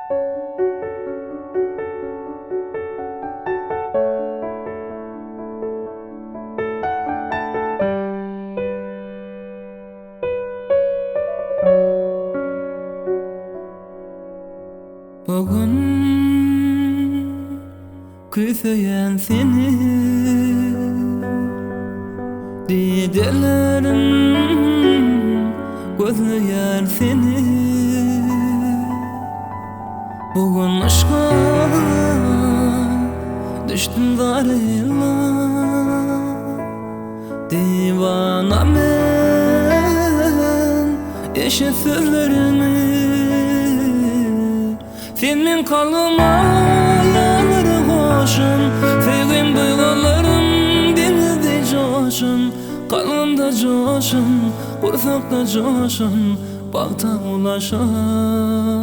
Bugün küfeyen seni Didelerim gözleyen seni Bugün aşka düştüm darıyla Divana men eşe sözlerimi Sen men kalıma yanları hoşun Sevgim duygularım denizde coşun Kalımda coşun, kursakta coşun Bakta ulaşan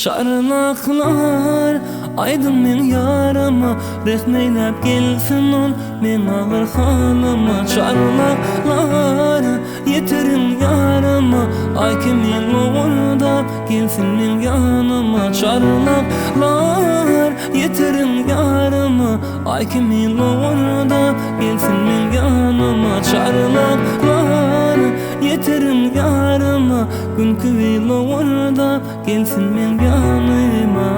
Çarlaklar aydın men yarama Rehmeylep gelsin ol men ağır halıma Çarlaklar yeterim yarama Ay kimin orada gelsin men yanıma Çarlaklar yeterim yarama Ay kimin orada gelsin men yanıma Çarlaklar yeterim yarama Gün kıvıyla orada gelsin men yanıma